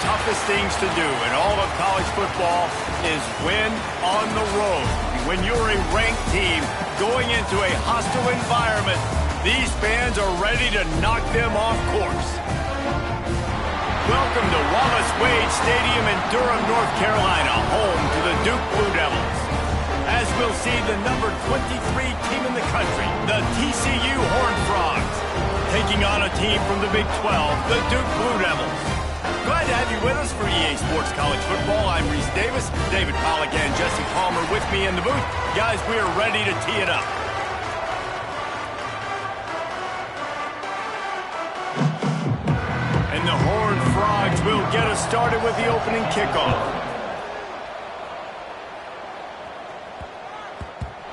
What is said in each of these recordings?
toughest things to do in all of college football is win on the road. When you're a ranked team going into a hostile environment, these fans are ready to knock them off course. Welcome to Wallace Wade Stadium in Durham, North Carolina, home to the Duke Blue Devils. As we'll see the number 23 team in the country, the TCU Horned Frogs, taking on a team from the Big 12, the Duke Blue Devils. Glad to have you with us for EA Sports College Football. I'm Reese Davis, David Pollack and Jesse Palmer with me in the booth. Guys, we are ready to tee it up. And the Horned Frogs will get us started with the opening kickoff.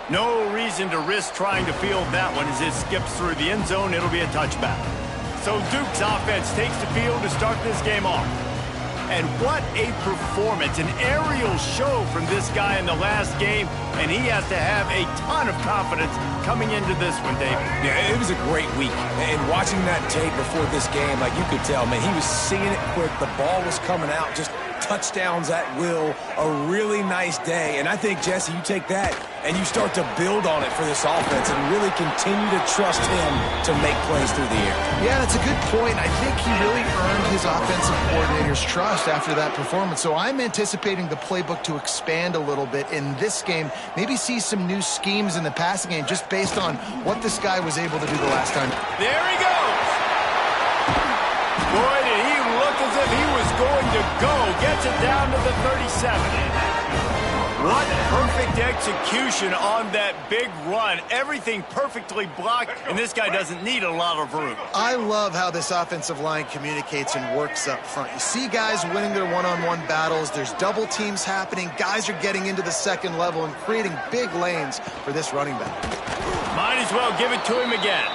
No reason to risk trying to field that one as it skips through the end zone. It'll be a touchback. So Duke's offense takes the field to start this game off. And what a performance, an aerial show from this guy in the last game, and he has to have a ton of confidence coming into this one, David. Yeah, it was a great week. And watching that tape before this game, like you could tell, man, he was seeing it quick. The ball was coming out, just touchdowns at will, a really nice day. And I think, Jesse, you take that and you start to build on it for this offense and really continue to trust him to make plays through the air. Yeah, that's a good point. I think he really earned his offensive coordinator's trust after that performance. So I'm anticipating the playbook to expand a little bit in this game, maybe see some new schemes in the passing game just based on what this guy was able to do the last time. There he goes. Boy, did he look as if he was going to go. Gets it down to the 37. What perfect execution on that big run. Everything perfectly blocked, and this guy doesn't need a lot of room. I love how this offensive line communicates and works up front. You see guys winning their one-on-one battles. There's double teams happening. Guys are getting into the second level and creating big lanes for this running back. Might as well give it to him again.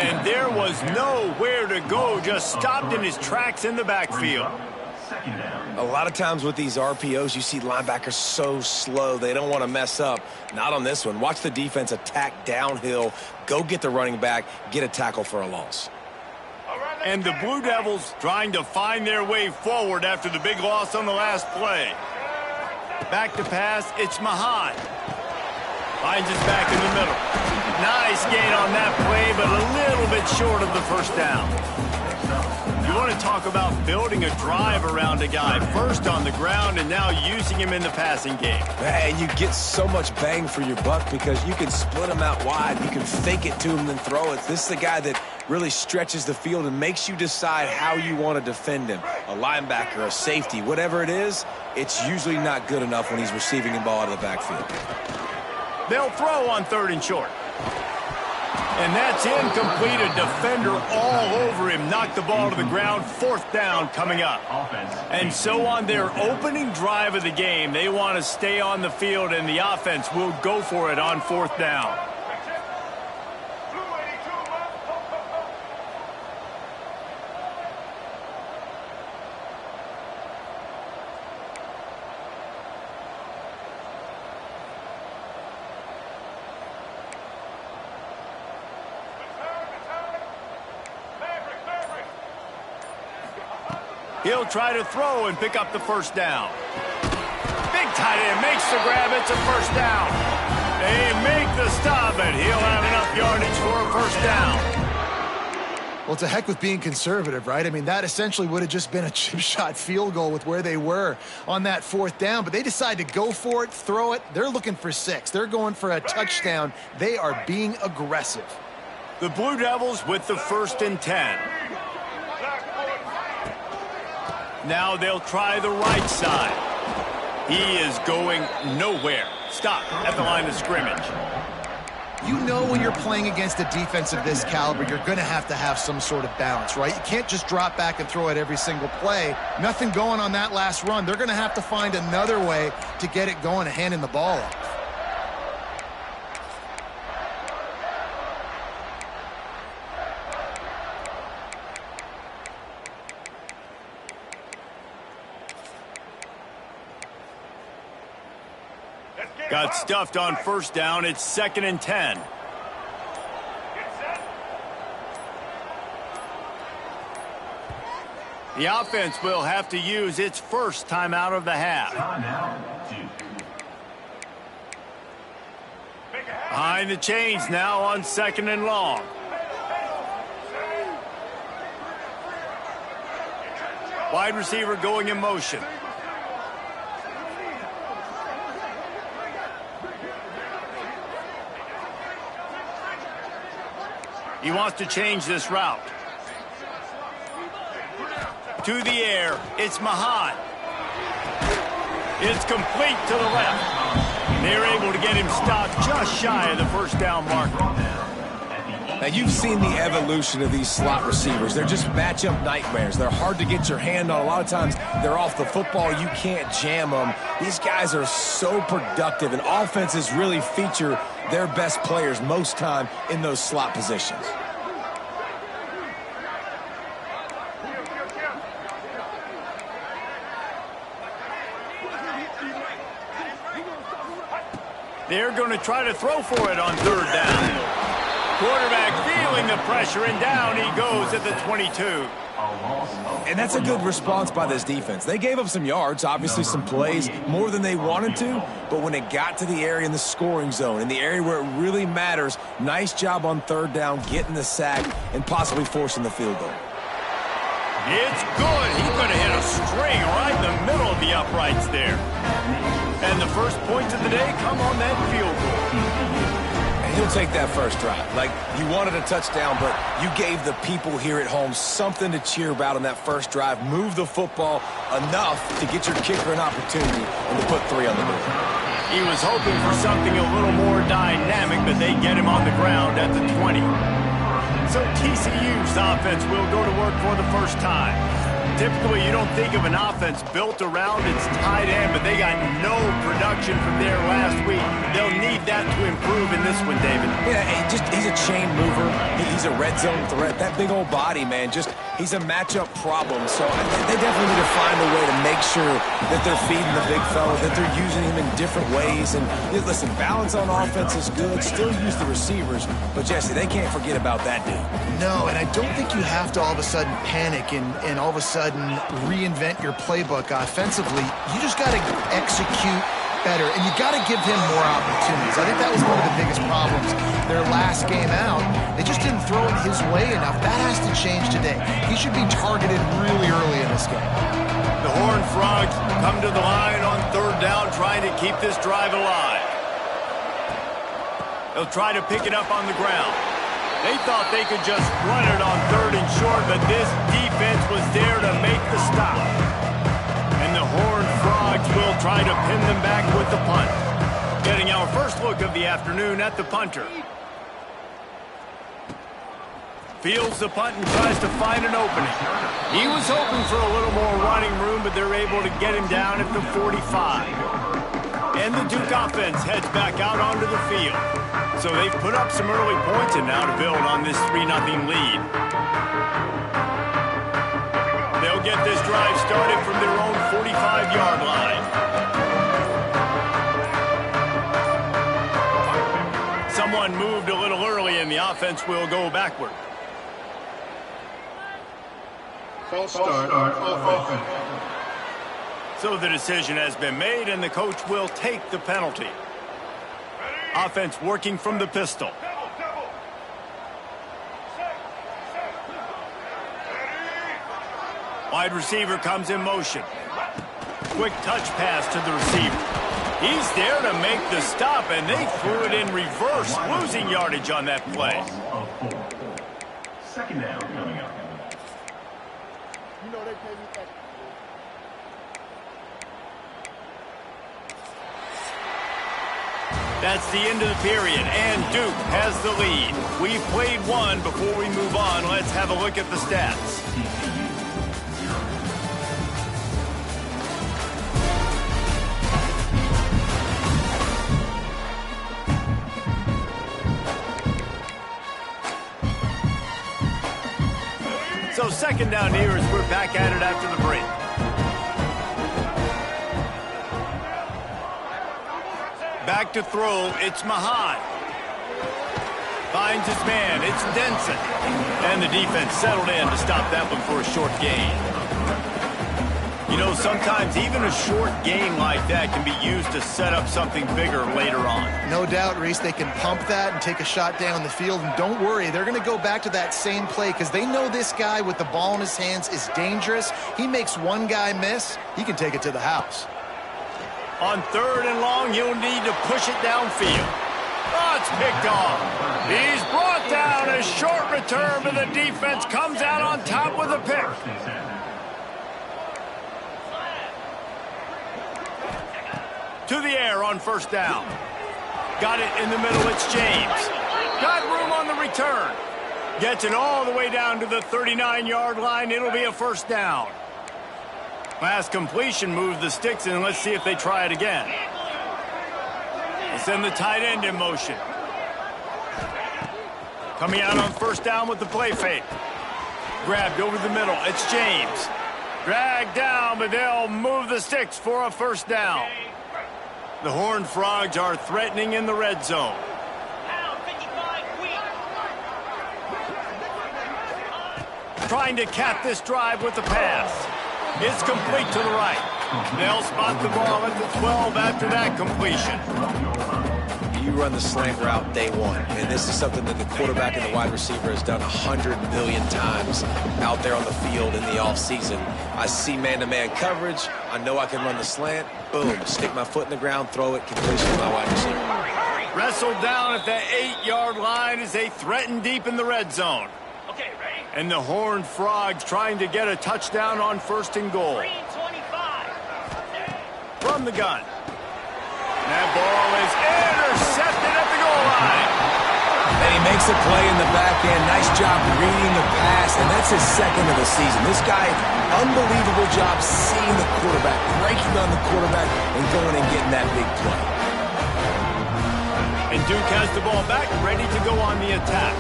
And there was nowhere to go, just stopped in his tracks in the backfield. A lot of times with these RPOs, you see linebackers so slow, they don't want to mess up. Not on this one. Watch the defense attack downhill, go get the running back, get a tackle for a loss. And the Blue Devils trying to find their way forward after the big loss on the last play. Back to pass, it's Mahan. Finds his back in the middle. Nice gain on that play, but a little bit short of the first down. You want to talk about building a drive around a guy, first on the ground and now using him in the passing game. And you get so much bang for your buck because you can split him out wide. You can fake it to him, then throw it. This is the guy that really stretches the field and makes you decide how you want to defend him. A linebacker, a safety, whatever it is, it's usually not good enough when he's receiving the ball out of the backfield. They'll throw on 3rd and short. And that's incomplete. A defender all over him. Knocked the ball to the ground. 4th down coming up. And so on their opening drive of the game, they want to stay on the field, and the offense will go for it on 4th down. He'll try to throw and pick up the 1st down. Big tight end makes the grab. It's a 1st down. They make the stop, and he'll have enough yardage for a 1st down. Well, to heck with being conservative, right? I mean, that essentially would have just been a chip shot field goal with where they were on that 4th down. But they decide to go for it, throw it. They're looking for 6. They're going for a touchdown. They are being aggressive. The Blue Devils with the 1st and 10. Now they'll try the right side. He is going nowhere. Stop at the line of scrimmage. You know when you're playing against a defense of this caliber, you're going to have some sort of balance, right? You can't just drop back and throw it every single play. Nothing going on that last run. They're going to have to find another way to get it going and handing the ball off. Got stuffed on 1st down. It's 2nd and 10. The offense will have to use its first timeout of the half. Behind the chains now on 2nd and long. Wide receiver going in motion. He wants to change this route. To the air, it's Mahan. It's complete to the left. They're able to get him stopped just shy of the first down marker. Now, you've seen the evolution of these slot receivers. They're just matchup nightmares. They're hard to get your hand on. A lot of times, they're off the football. You can't jam them. These guys are so productive, and offenses really feature their best players most time in those slot positions. They're going to try to throw for it on 3rd down. Quarterback feeling the pressure, and down he goes at the 22. And that's a good response by this defense. They gave up some yards, obviously some plays, more than they wanted to, but when it got to the area in the scoring zone, in the area where it really matters, nice job on 3rd down, getting the sack, and possibly forcing the field goal. It's good. He's going to hit a string right in the middle of the uprights there. And the first points of the day come on that field goal. And he'll take that first drive. Like, you wanted a touchdown, but you gave the people here at home something to cheer about on that first drive. Move the football enough to get your kicker an opportunity and to put 3 on the board. He was hoping for something a little more dynamic, but they get him on the ground at the 20. So TCU's offense will go to work for the first time. Typically, you don't think of an offense built around its tight end, but they got no production from there last week. They'll need that to improve in this one, David. Yeah, he's a chain mover. He's a red zone threat. That big old body, man, he's a matchup problem. So they definitely need to find a way to make sure that they're feeding the big fella, that they're using him in different ways. And listen, balance on offense is good. Still use the receivers. But, Jesse, they can't forget about that dude. No, and I don't think you have to all of a sudden panic and all of a sudden reinvent your playbook offensively. You just got to execute better, and you got to give him more opportunities. I think that was one of the biggest problems their last game out. They just didn't throw it his way enough. That has to change today. He should be targeted really early in this game. The Horned Frogs come to the line on 3rd down, trying to keep this drive alive. They'll try to pick it up on the ground. They thought they could just run it on 3rd and short, but this defense was there to make the stop. And the Horned Frogs will try to pin them back with the punt. Getting our first look of the afternoon at the punter. Fields the punt and tries to find an opening. He was hoping for a little more running room, but they're able to get him down at the 45. And the Duke offense heads back out onto the field. So they've put up some early points and now to build on this 3-0 lead. They'll get this drive started from their own 45-yard line. Someone moved a little early and the offense will go backward. False start offense. So the decision has been made and the coach will take the penalty. Offense working from the pistol. Wide receiver comes in motion. Quick touch pass to the receiver. He's there to make the stop, and they threw it in reverse, losing yardage on that play. 2nd down coming up. That's the end of the period, and Duke has the lead. We've played one. Before we move on, let's have a look at the stats. So 2nd down here as we're back at it after the break. Back to throw, it's Mahan. Finds his man, it's Denson. And the defense settled in to stop that one for a short gain. You know, sometimes even a short game like that can be used to set up something bigger later on. No doubt, Reese, they can pump that and take a shot down the field. And don't worry, they're going to go back to that same play because they know this guy with the ball in his hands is dangerous. He makes one guy miss, he can take it to the house. On 3rd and long, he'll need to push it downfield. Oh, it's picked off. He's brought down. A short return, but the defense comes out on top with a pick. To the air on 1st down. Got it in the middle. It's James. Got room on the return. Gets it all the way down to the 39-yard line. It'll be a 1st down. Last completion moved the sticks in. Let's see if they try it again. They send the tight end in motion. Coming out on 1st down with the play fake. Grabbed over the middle. It's James. Dragged down, but they'll move the sticks for a 1st down. The Horned Frogs are threatening in the red zone. Trying to cap this drive with the pass. It's complete to the right. They'll spot the ball at the 12 after that completion. You run the slant route day one, and this is something that the quarterback and the wide receiver has done 100 million times out there on the field in the offseason. I see man-to-man coverage. I know I can run the slant. Boom, stick my foot in the ground, throw it, completion to my wide receiver. Wrestled down at the 8-yard line as they threaten deep in the red zone. Okay, ready? And the Horned Frogs trying to get a touchdown on 1st and goal. 325. From the gun. That ball is intercepted at the goal line. And he makes a play in the back end. Nice job reading the pass, and that's his 2nd of the season. This guy, unbelievable job seeing the quarterback, breaking on the quarterback, and going and getting that big play. And Duke has the ball back, ready to go on the attack.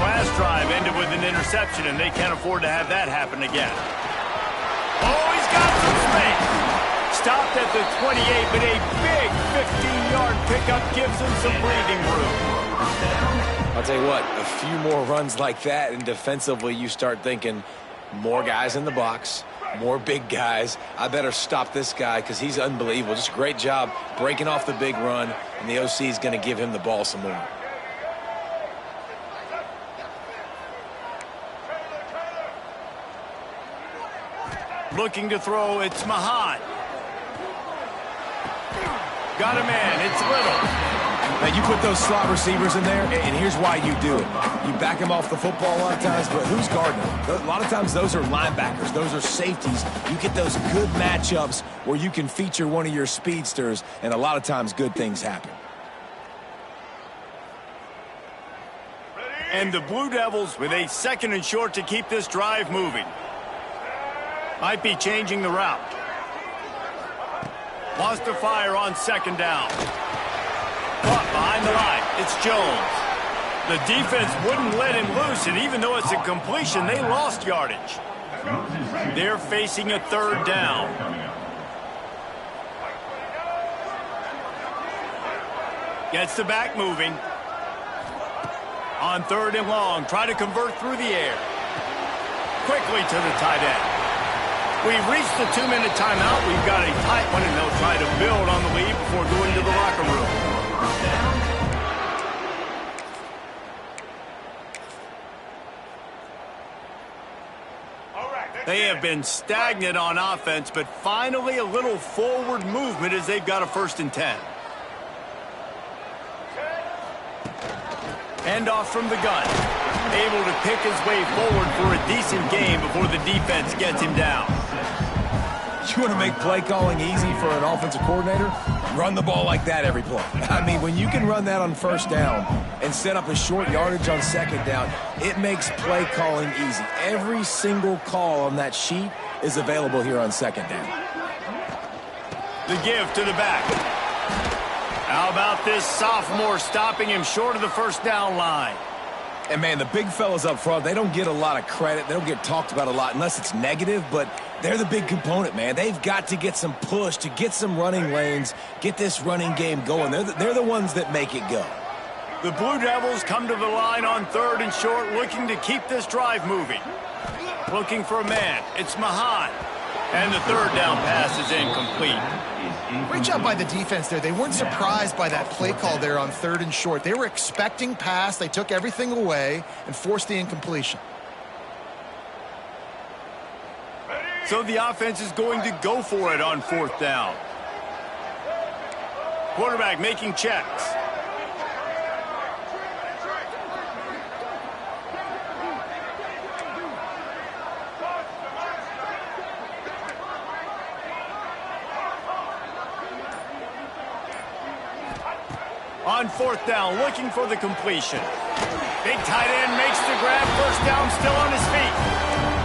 Last drive ended with an interception, and they can't afford to have that happen again. Oh, he's got some space. Stopped at the 28, but a big 15-yard pickup gives him some breathing room. I'll tell you what, a few more runs like that, and defensively you start thinking, more guys in the box, more big guys. I better stop this guy because he's unbelievable. Just a great job breaking off the big run, and the OC is going to give him the ball some more. Looking to throw, it's Mahan. Got a man, it's Little. Now, you put those slot receivers in there, and here's why you do it. You back them off the football a lot of times, but who's guarding them? A lot of times those are linebackers. Those are safeties. You get those good matchups where you can feature one of your speedsters, and a lot of times good things happen. And the Blue Devils with a 2nd and short to keep this drive moving. Might be changing the route. Lost to fire on 2nd down. Caught behind the line. It's Jones. The defense wouldn't let him loose, and even though it's a completion, they lost yardage. They're facing a 3rd down. Gets the back moving. On 3rd and long, try to convert through the air. Quickly to the tight end. We've reached the 2-minute timeout. We've got a tight one, and they'll try to build on the lead before going to the locker room. They have been stagnant on offense, but finally a little forward movement as they've got a 1st and 10. Handoff from the gun. Able to pick his way forward for a decent game before the defense gets him down. You want to make play calling easy for an offensive coordinator? Run the ball like that every play. I mean, when you can run that on 1st down and set up a short yardage on 2nd down, it makes play calling easy. Every single call on that sheet is available here on 2nd down. The give to the back. How about this sophomore stopping him short of the 1st down line? And, man, the big fellas up front, they don't get a lot of credit. They don't get talked about a lot unless it's negative, but they're the big component, man. They've got to get some push, to get some running lanes, get this running game going. They're the ones that make it go. The Blue Devils come to the line on 3rd and short, looking to keep this drive moving. Looking for a man. It's Mahan. And the third down pass is incomplete. Great job by the defense there. They weren't surprised by that play call there on 3rd and short. They were expecting pass. They took everything away and forced the incompletion. So the offense is going to go for it on 4th down. Quarterback making checks. On 4th down, looking for the completion. Big tight end makes the grab. 1st down, still on his feet.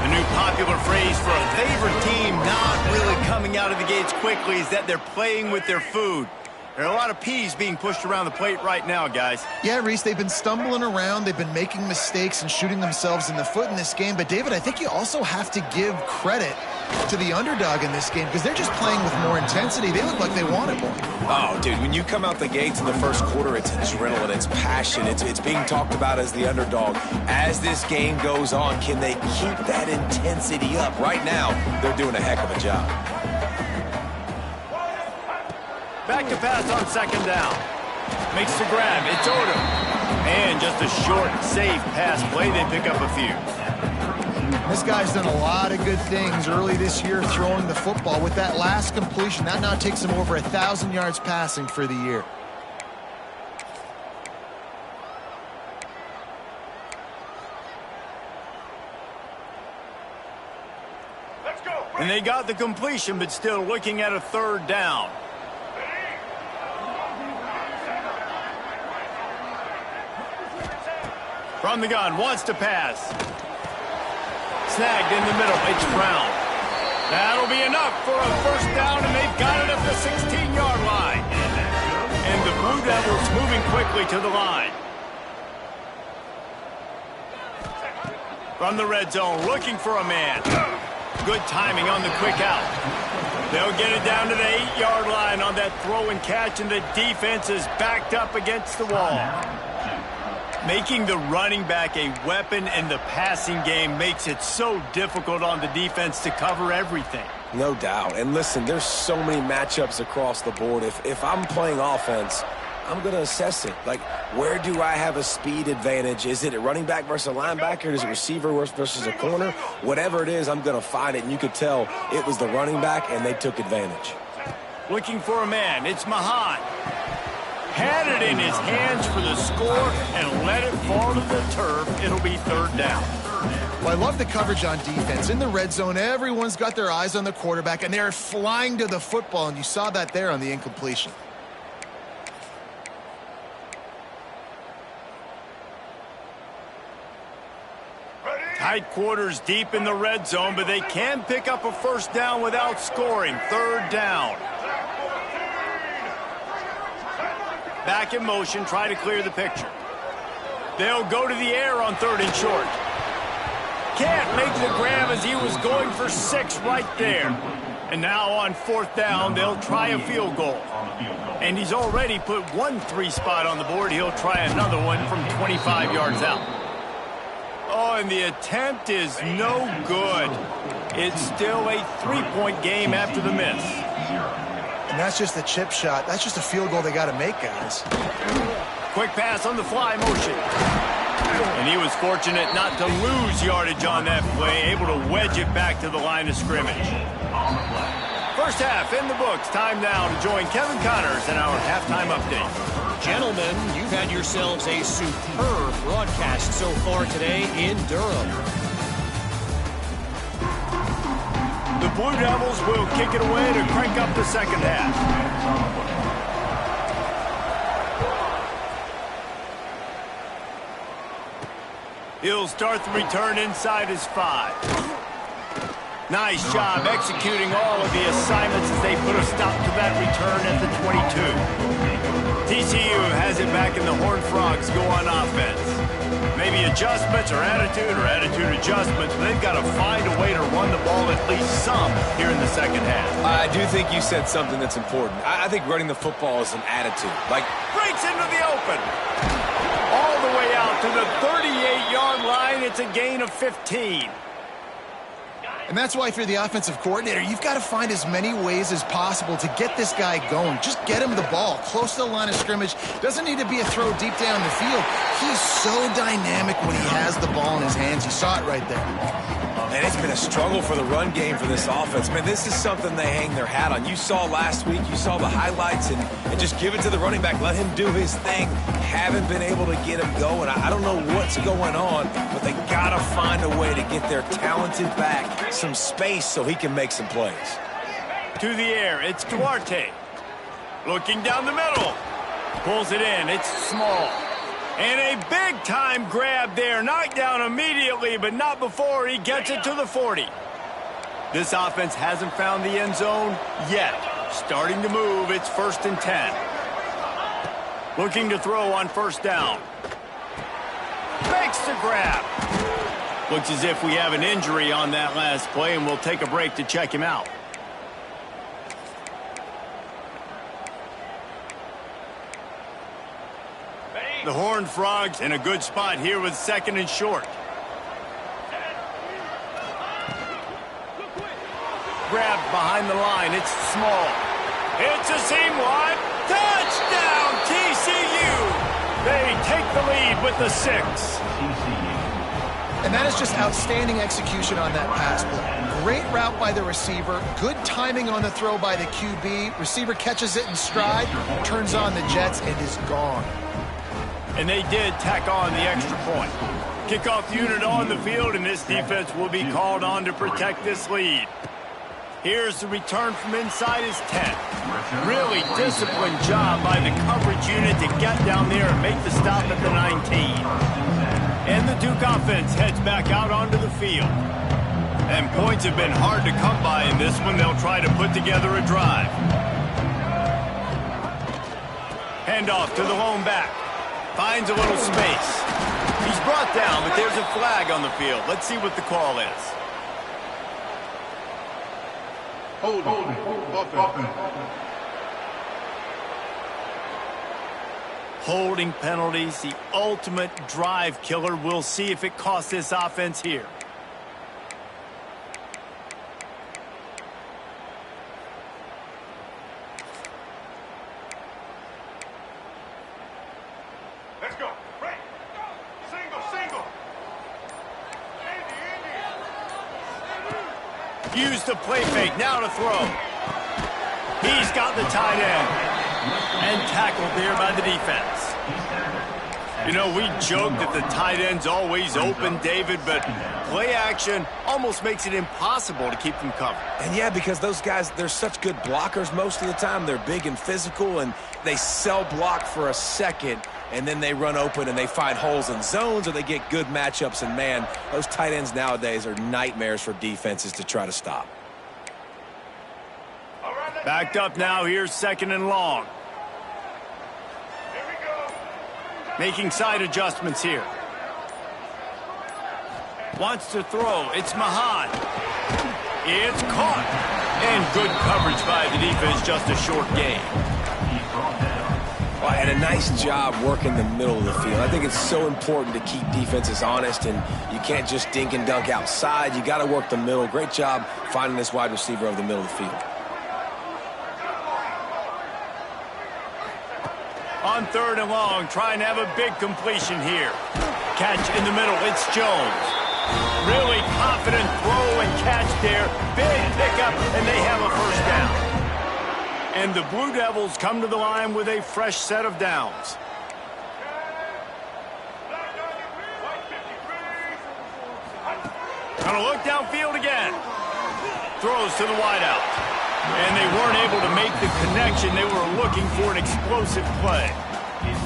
The new popular phrase for a favorite team not really coming out of the gates quickly is that they're playing with their food. There are a lot of peas being pushed around the plate right now, guys. Yeah, Reese, they've been stumbling around. They've been making mistakes and shooting themselves in the foot in this game. But, David, I think you also have to give credit to the underdog in this game because they're just playing with more intensity. They look like they wanted more. Oh, dude, when you come out the gates in the first quarter, it's adrenaline, it's passion, it's being talked about as the underdog. As this game goes on, can they keep that intensity up? Right now, they're doing a heck of a job. Back to pass on 2nd down. Makes the grab. It's Odom. And just a short, safe pass play. They pick up a few. This guy's done a lot of good things early this year throwing the football. With that last completion, that now takes him over 1,000 yards passing for the year. And they got the completion, but still looking at a 3rd down. From the gun, wants to pass. Snagged in the middle, it's Brown. That'll be enough for a 1st down, and they've got it at the 16-yard line. And the Blue Devils moving quickly to the line. From the red zone, looking for a man. Good timing on the quick out. They'll get it down to the 8-yard line on that throw and catch, and the defense is backed up against the wall. Making the running back a weapon in the passing game makes it so difficult on the defense to cover everything. No doubt. And listen, there's so many matchups across the board. If I'm playing offense, I'm going to assess it. Like, where do I have a speed advantage? Is it a running back versus a linebacker? Is it receiver versus a corner? Whatever it is, I'm going to find it. And you could tell it was the running back, and they took advantage. Looking for a man. It's Mahan. Had it in his hands for the score and let it fall to the turf. It'll be 3rd down. Well, I love the coverage on defense. In the red zone, everyone's got their eyes on the quarterback, and they're flying to the football, and you saw that there on the incompletion. Tight quarters deep in the red zone, but they can pick up a 1st down without scoring. 3rd down. Back in motion, try to clear the picture. They'll go to the air on 3rd and short. Can't make the grab as he was going for 6 right there. And now on 4th down, they'll try a field goal. And he's already put 1 3 spot on the board. He'll try another one from 25 yards out. Oh, and the attempt is no good. It's still a 3-point game after the miss. And that's just a chip shot. That's just a field goal they got to make, guys. Quick pass on the fly motion. And he was fortunate not to lose yardage on that play, able to wedge it back to the line of scrimmage. First half in the books. Time now to join Kevin Connors in our halftime update. Gentlemen, you've had yourselves a superb broadcast so far today in Durham. The Blue Devils will kick it away to crank up the second half. He'll start the return inside his 5. Nice job executing all of the assignments as they put a stop to that return at the 22. TCU has it back in the Horned Frogs go on offense. Maybe adjustments or attitude adjustments, but they've got to find a way to run the ball at least some here in the second half. I do think you said something that's important. I think running the football is an attitude. Like, breaks into the open. All the way out to the 38-yard line. It's a gain of 15. And that's why if you're the offensive coordinator, you've got to find as many ways as possible to get this guy going. Just get him the ball close to the line of scrimmage. Doesn't need to be a throw deep down the field. He's so dynamic when he has the ball in his hands. You saw it right there. And it's been a struggle for the run game for this offense. Man, this is something they hang their hat on. You saw last week, you saw the highlights, and just give it to the running back. Let him do his thing. Haven't been able to get him going. I don't know what's going on, but they got to find a way to get their talented back some space so he can make some plays. To the air, it's Duarte. Looking down the middle. Pulls it in, it's small. And a big-time grab there. Knocked down immediately, but not before he gets it to the 40. This offense hasn't found the end zone yet. Starting to move, it's 1st and 10. Looking to throw on 1st down. Makes the grab. Looks as if we have an injury on that last play, and we'll take a break to check him out. The Horned Frogs in a good spot here with 2nd and short. Grab behind the line. It's small. It's a seam wide. Touchdown, TCU. They take the lead with the 6. And that is just outstanding execution on that pass play. Great route by the receiver. Good timing on the throw by the QB. Receiver catches it in stride, turns on the jets, and is gone. And they did tack on the extra point. Kickoff unit on the field, and this defense will be called on to protect this lead. Here's the return from inside his 10. Really disciplined job by the coverage unit to get down there and make the stop at the 19. And the Duke offense heads back out onto the field. And points have been hard to come by in this one. They'll try to put together a drive. Handoff to the lone back. Finds a little space. He's brought down, but there's a flag on the field. Let's see what the call is. Holding. Holding penalties, the ultimate drive killer. We'll see if it costs this offense here. Let's go. Right. Single. Use the play fake, now to throw. He's got the tight end. And tackled there by the defense. You know, we joke that the tight end's always open, David, but play action almost makes it impossible to keep them covered. And yeah, because those guys, they're such good blockers most of the time. They're big and physical, and they sell block for a second, and then they run open and they find holes in zones, or they get good matchups. And man, those tight ends nowadays are nightmares for defenses to try to stop. Backed up now, here's 2nd and long. Making side adjustments here. Wants to throw. It's Mahan. It's caught. And good coverage by the defense, just a short gain. Well, and a nice job working the middle of the field. I think it's so important to keep defenses honest, and you can't just dink and dunk outside. You got to work the middle. Great job finding this wide receiver over the middle of the field. On 3rd and long, trying to have a big completion here. Catch in the middle, it's Jones. Really confident throw and catch there. Big pickup, and they have a 1st down. And the Blue Devils come to the line with a fresh set of downs. Gonna look downfield again. Throws to the wideout. And they weren't able to make the connection. They were looking for an explosive play.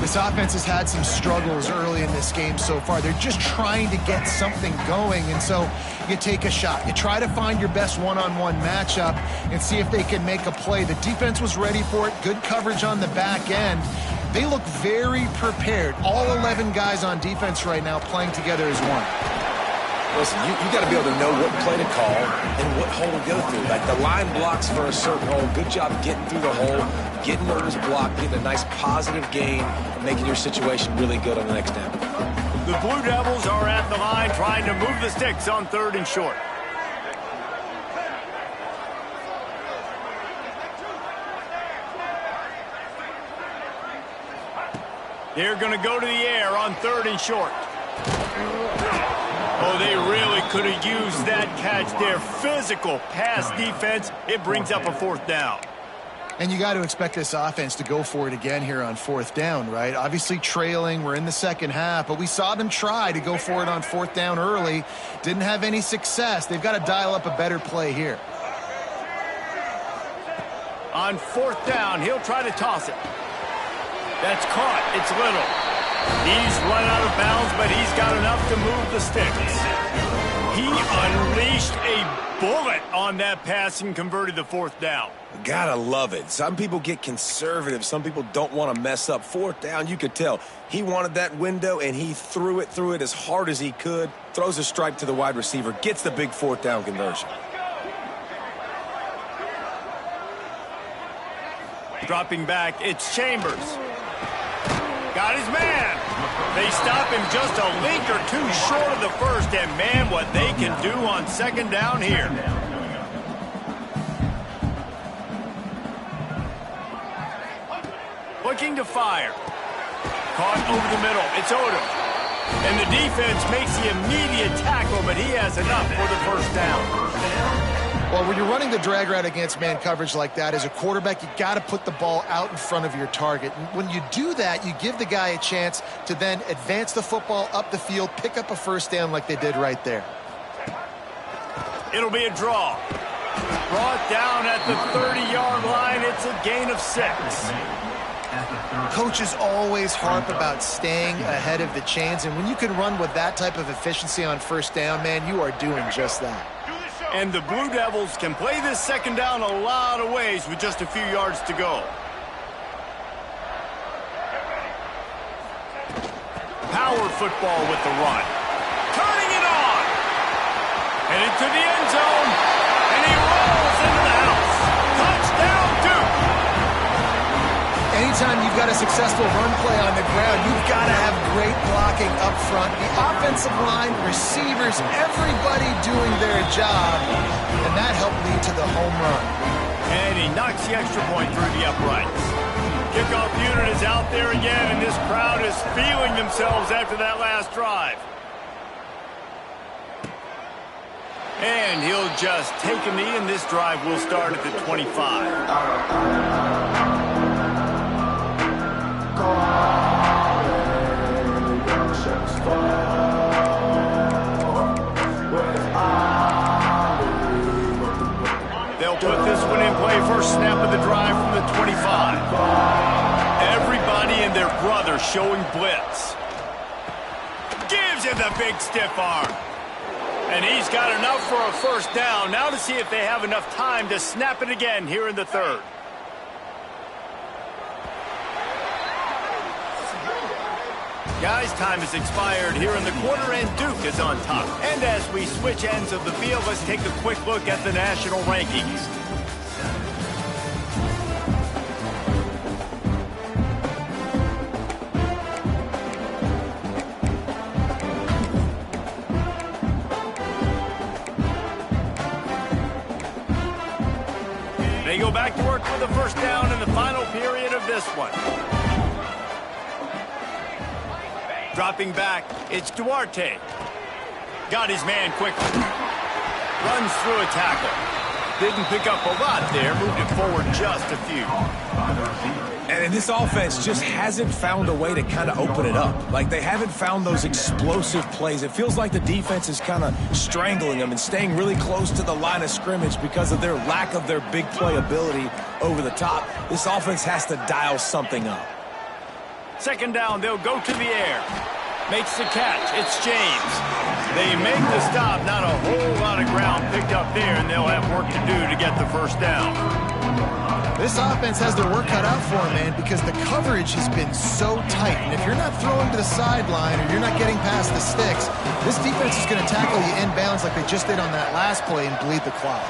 This offense has had some struggles early in this game so far. They're just trying to get something going, and so you take a shot. You try to find your best one-on-one matchup and see if they can make a play. The defense was ready for it. Good coverage on the back end. They look very prepared. All 11 guys on defense right now playing together as one. Listen, you got to be able to know what play to call and what hole to go through. Like the line blocks for a certain hole. Good job getting through the hole, getting over his block, getting a nice positive gain, and making your situation really good on the next down. The Blue Devils are at the line trying to move the sticks on 3rd and short. They're going to go to the air on 3rd and short. Oh, they really could have used that catch there. Physical pass defense. It brings up a 4th down. And you got to expect this offense to go for it again here on 4th down, right? Obviously trailing. We're in the second half, but we saw them try to go for it on 4th down early. Didn't have any success. They've got to dial up a better play here. On 4th down, he'll try to toss it. That's caught. It's Little. He's run out of bounds, but he's got enough to move the sticks. He unleashed a bullet on that pass and converted the 4th down. Gotta love it. Some people get conservative. Some people don't want to mess up. 4th down, you could tell. He wanted that window, and he threw it as hard as he could. Throws a strike to the wide receiver. Gets the big 4th down conversion. Dropping back, it's Chambers. Got his man. They stop him just a link or two short of the first, and man, what they can do on 2nd down here. Looking to fire. Caught over the middle. It's Odom. And the defense makes the immediate tackle, but he has enough for the 1st down. Well, when you're running the drag route against man coverage like that, as a quarterback, you got to put the ball out in front of your target. And when you do that, you give the guy a chance to then advance the football up the field, pick up a 1st down like they did right there. It'll be a draw. Brought down at the 30-yard line. It's a gain of 6. Coaches always harp about staying ahead of the chains, and when you can run with that type of efficiency on 1st down, man, you are doing just that. And the Blue Devils can play this 2nd down a lot of ways with just a few yards to go. Power football with the run. Turning it on. And into the end zone. And he rolls into the house. Touchdown, Duke. Anytime you've got a successful run play on the ground, you've got to have great blocking up front. The offensive line, receivers, everybody doing their job. And that helped lead to the home run. And he knocks the extra point through the uprights. Kickoff unit is out there again, and this crowd is feeling themselves after that last drive. And he'll just take a knee, and this drive will start at the 25. They'll put this one in play. First snap of the drive from the 25. Everybody and their brother showing blitz. Gives him the big stiff arm. And he's got enough for a 1st down. Now to see if they have enough time to snap it again here in the 3rd. Guys, time has expired here in the quarter, and Duke is on top. And as we switch ends of the field, let's take a quick look at the national rankings. They go back to work for the 1st down in the final period of this one. Dropping back, it's Duarte. Got his man quickly. Runs through a tackle. Didn't pick up a lot there, moved it forward just a few. And this offense just hasn't found a way to kind of open it up. Like, they haven't found those explosive plays. It feels like the defense is kind of strangling them and staying really close to the line of scrimmage because of their lack of their big play ability over the top. This offense has to dial something up. 2nd down, they'll go to the air. Makes the catch. It's James. They make the stop. Not a whole lot of ground picked up there, and they'll have work to do to get the 1st down. This offense has their work cut out for them, man, because the coverage has been so tight. And if you're not throwing to the sideline or you're not getting past the sticks, this defense is going to tackle you inbounds like they just did on that last play and bleed the clock.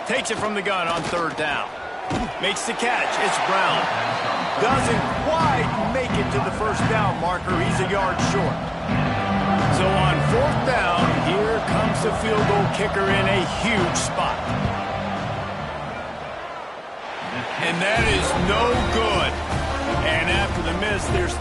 Takes it from the gun on 3rd down. Makes the catch. It's Brown. Doesn't quite make it to the 1st down marker. He's a yard short. So on 4th down, here comes the field goal kicker in a huge spot. And that is no good. And after the miss, there's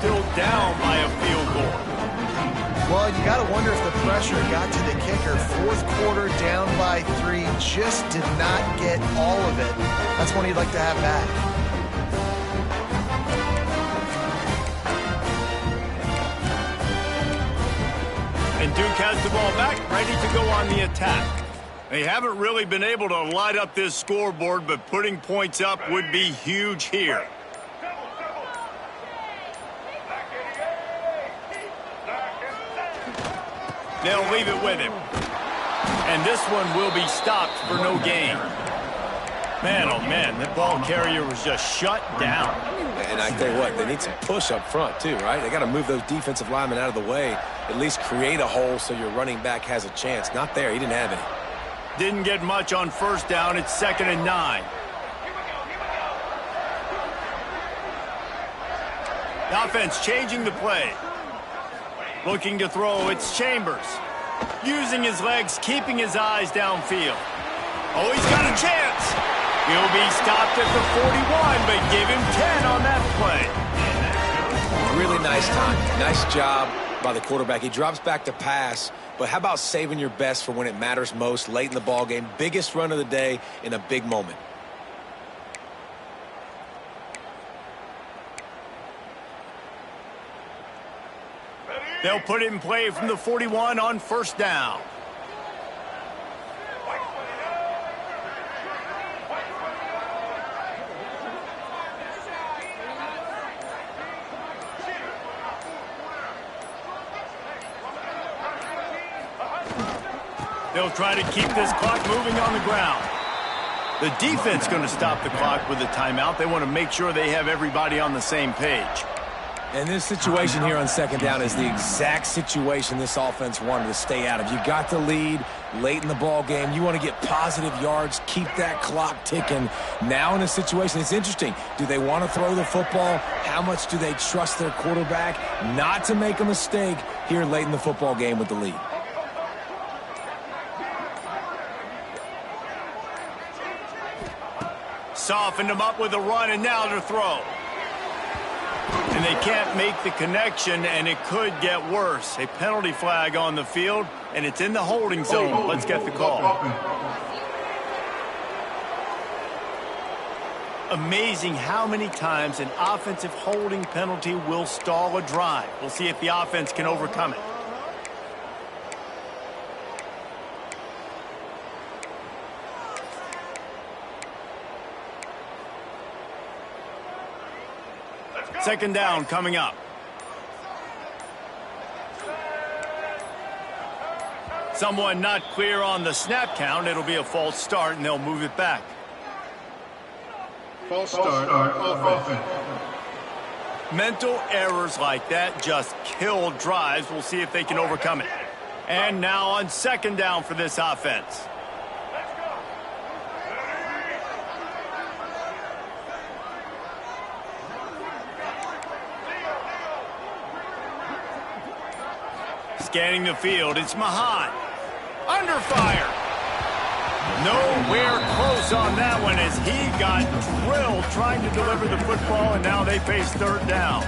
Well, you got to wonder if the pressure got to the kicker. Fourth quarter, down by 3, just did not get all of it. That's one you'd like to have back. And Duke has the ball back, ready to go on the attack. They haven't really been able to light up this scoreboard, but putting points up would be huge here. They'll leave it with him. And this one will be stopped for no gain. Man, oh man, that ball carrier was just shut down. And I tell you what, they need some push up front too, right? They got to move those defensive linemen out of the way, at least create a hole so your running back has a chance. Not there, he didn't have any. Didn't get much on first down. It's 2nd and 9. The offense changing the play. Looking to throw, it's Chambers. Using his legs, keeping his eyes downfield. Oh, he's got a chance. He'll be stopped at the 41, but give him 10 on that play. Really nice time. Nice job by the quarterback. He drops back to pass, but how about saving your best for when it matters most, late in the ball game? Biggest run of the day in a big moment. They'll put it in play from the 41 on first down. They'll try to keep this clock moving on the ground. The defense going to stop the clock with a timeout. They want to make sure they have everybody on the same page. And this situation here on second down is the exact situation this offense wanted to stay out of. You got the lead late in the ball game. You want to get positive yards, keep that clock ticking. Now in a situation, it's interesting. Do they want to throw the football? How much do they trust their quarterback not to make a mistake here late in the football game with the lead? Softened him up with a run, and now to throw. And they can't make the connection, and it could get worse. A penalty flag on the field, and it's in the holding zone. Let's get the call. Amazing how many times an offensive holding penalty will stall a drive. We'll see if the offense can overcome it. Second down coming up. Someone not clear on the snap count. It'll be a false start, and they'll move it back. False start, offense. Mental errors like that just kill drives. We'll see if they can overcome it. And now on second down for this offense. Scanning the field, it's Mahan. Under fire. Nowhere close on that one as he got drilled trying to deliver the football, and now they face third down.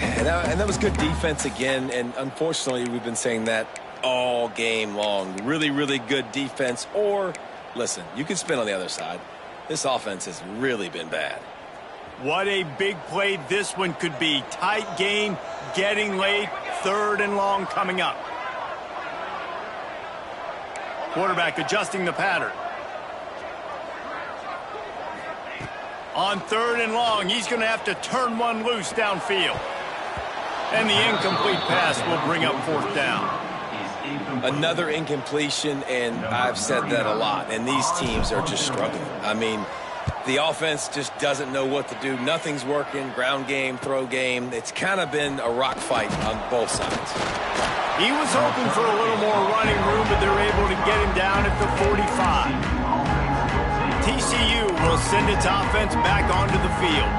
And that was good defense again, and unfortunately we've been saying that all game long. Really, really good defense. Or, listen, you can spin on the other side. This offense has really been bad. What a big play this one could be. Tight game, getting late, third and long coming up. Quarterback adjusting the pattern. On third and long, he's going to have to turn one loose downfield. And the incomplete pass will bring up fourth down. Another incompletion, and I've said that a lot, and these teams are just struggling. I mean, the offense just doesn't know what to do. Nothing's working. Ground game, throw game. It's kind of been a rock fight on both sides. He was hoping for a little more running room, but they're able to get him down at the 45. TCU will send its offense back onto the field.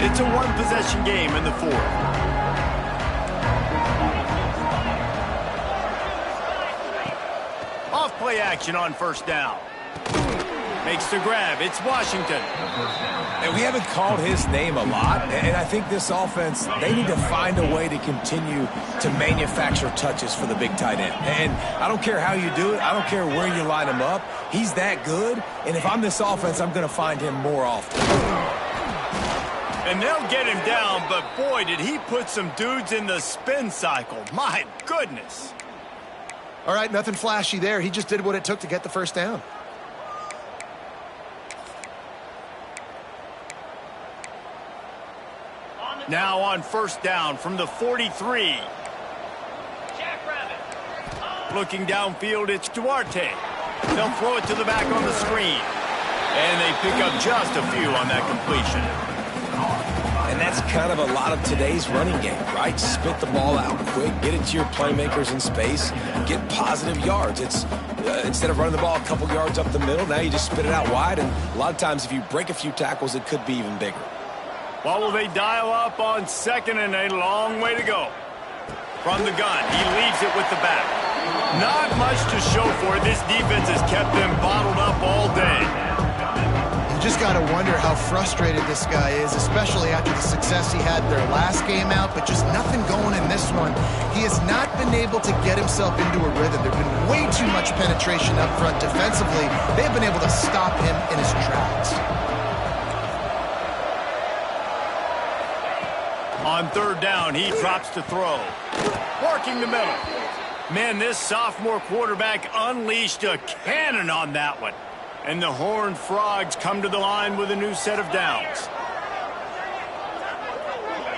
It's a one-possession game in the fourth. Off play action on first down. Makes the grab. It's Washington. And we haven't called his name a lot, and I think this offense, they need to find a way to continue to manufacture touches for the big tight end. And I don't care how you do it. I don't care where you line him up. He's that good, and if I'm this offense, I'm going to find him more often. And they'll get him down, but boy, did he put some dudes in the spin cycle. My goodness. All right, nothing flashy there. He just did what it took to get the first down. Now on first down from the 43. Looking downfield, it's Duarte. They'll throw it to the back on the screen. And they pick up just a few on that completion. And that's kind of a lot of today's running game, right? Spit the ball out quick, get it to your playmakers in space, get positive yards. It's instead of running the ball a couple yards up the middle, now you just spit it out wide. And a lot of times if you break a few tackles, it could be even bigger. What will they dial up on second and a long way to go? From the gun, he leaves it with the back. Not much to show for it. This defense has kept them bottled up all day. You just got to wonder how frustrated this guy is, especially after the success he had their last game out, but just nothing going in this one. He has not been able to get himself into a rhythm. There's been way too much penetration up front defensively. They've been able to stop him in his tracks. On third down, he drops to throw. Working the middle. Man, this sophomore quarterback unleashed a cannon on that one. And the Horned Frogs come to the line with a new set of downs.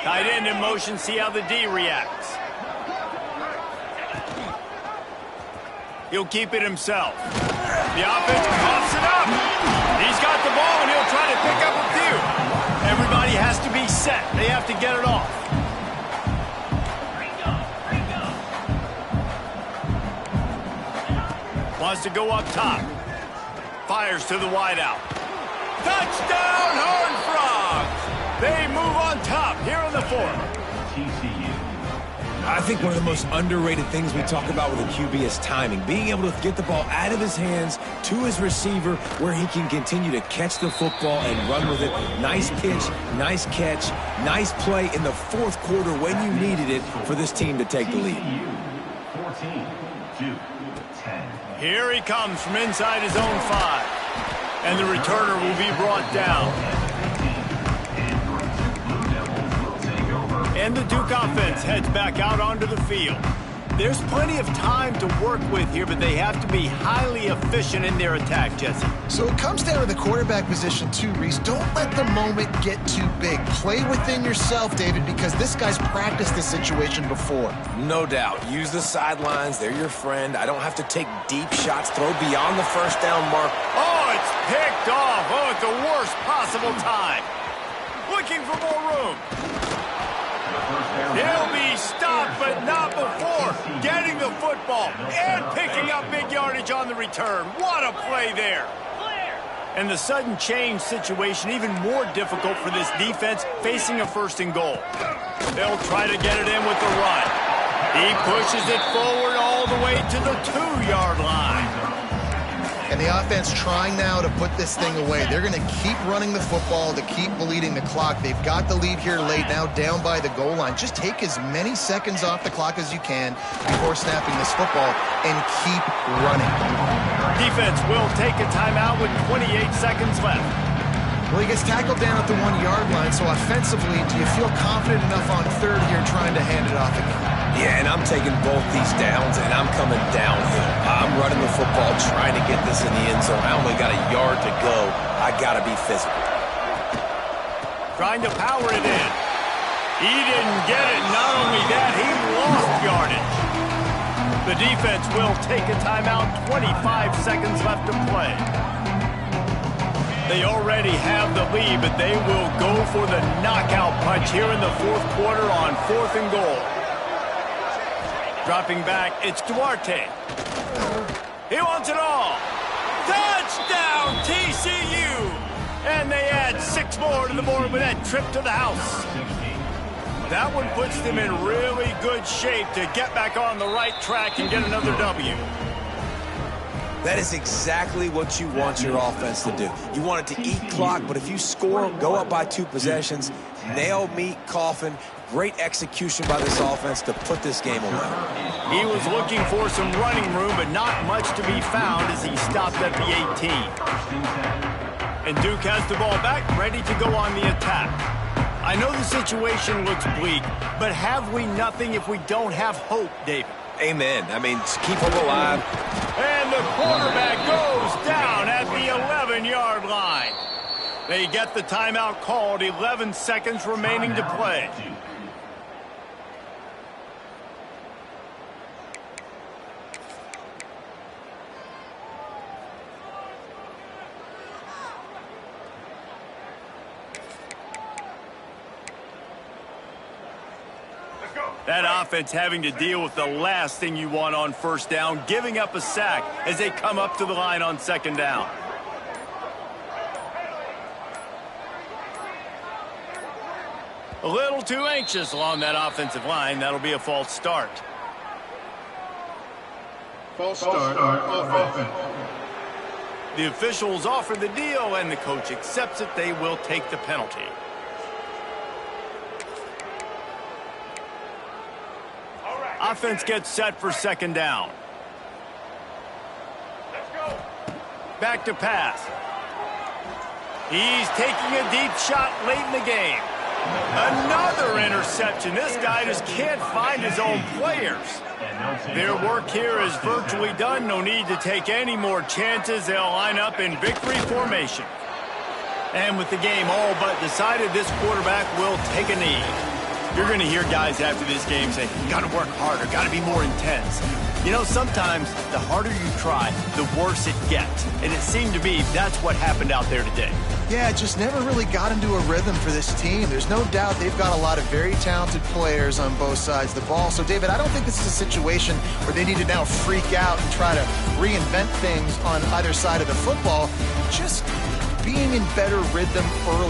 Tight end in motion, see how the D reacts. He'll keep it himself. The offense coughs it up. He's got the ball, and he'll try to pick up a few. Everybody has to be set. They have to get it off. Wants to go up top. Fires to the wideout. Touchdown, Horned Frogs! They move on top here in the fourth. I think one of the most underrated things we talk about with a QB is timing. Being able to get the ball out of his hands to his receiver where he can continue to catch the football and run with it. Nice pitch, nice catch, nice play in the fourth quarter when you needed it for this team to take the lead. 14-10. Here he comes from inside his own 5. And the returner will be brought down. And the Duke offense heads back out onto the field. There's plenty of time to work with here, but they have to be highly efficient in their attack, Jesse. So it comes down to the quarterback position too, Reese. Don't let the moment get too big. Play within yourself, David, because this guy's practiced this situation before. No doubt. Use the sidelines. They're your friend. I don't have to take deep shots. Throw beyond the first down mark. Oh, it's picked off. Oh, at the worst possible time. Looking for more room. He'll be stopped, but not before getting the football and picking up big yardage on the return. What a play there. And the sudden change situation even more difficult for this defense facing a first and goal. They'll try to get it in with the run. He pushes it forward all the way to the 2-yard line. And the offense trying now to put this thing away. They're going to keep running the football to keep bleeding the clock. They've got the lead here late, now down by the goal line. Just take as many seconds off the clock as you can before snapping this football and keep running. Defense will take a timeout with 28 seconds left. Well, he gets tackled down at the 1-yard line, so offensively, do you feel confident enough on third here trying to hand it off again? Yeah, and I'm taking both these downs, and I'm coming downhill. I'm running the football, trying to get this in the end zone. I only got a yard to go. I got to be physical. Trying to power it in. He didn't get it. Not only that, he lost yardage. The defense will take a timeout. 25 seconds left to play. They already have the lead, but they will go for the knockout punch here in the fourth quarter on 4th and goal. Dropping back, it's Duarte. He wants it all. Touchdown, TCU! And they add 6 more to the board with that trip to the house. That one puts them in really good shape to get back on the right track and get another W. That is exactly what you want your offense to do. You want it to eat clock, but if you score, go up by 2 possessions, nail meat coffin. Great execution by this offense to put this game away. He was looking for some running room, but not much to be found as he stopped at the 18. And Duke has the ball back, ready to go on the attack. I know the situation looks bleak, but have we nothing if we don't have hope, David? Amen. I mean, just keep them alive. And the quarterback goes down at the 11-yard line. They get the timeout called, 11 seconds remaining to play. That offense having to deal with the last thing you want on first down, giving up a sack as they come up to the line on second down. A little too anxious along that offensive line. That'll be a false start. False start offense. The officials offer the deal, and the coach accepts it. They will take the penalty. Offense gets set for second down. Let's go. Back to pass. He's taking a deep shot late in the game. Another interception. This guy just can't find his own players. Their work here is virtually done. No need to take any more chances. They'll line up in victory formation. And with the game all but decided, this quarterback will take a knee. You're going to hear guys after this game say, got to work harder, got to be more intense. You know, sometimes the harder you try, the worse it gets. And it seemed to me that's what happened out there today. Yeah, it just never really got into a rhythm for this team. There's no doubt they've got a lot of very talented players on both sides of the ball. So, David, I don't think this is a situation where they need to now freak out and try to reinvent things on either side of the football. Just being in better rhythm early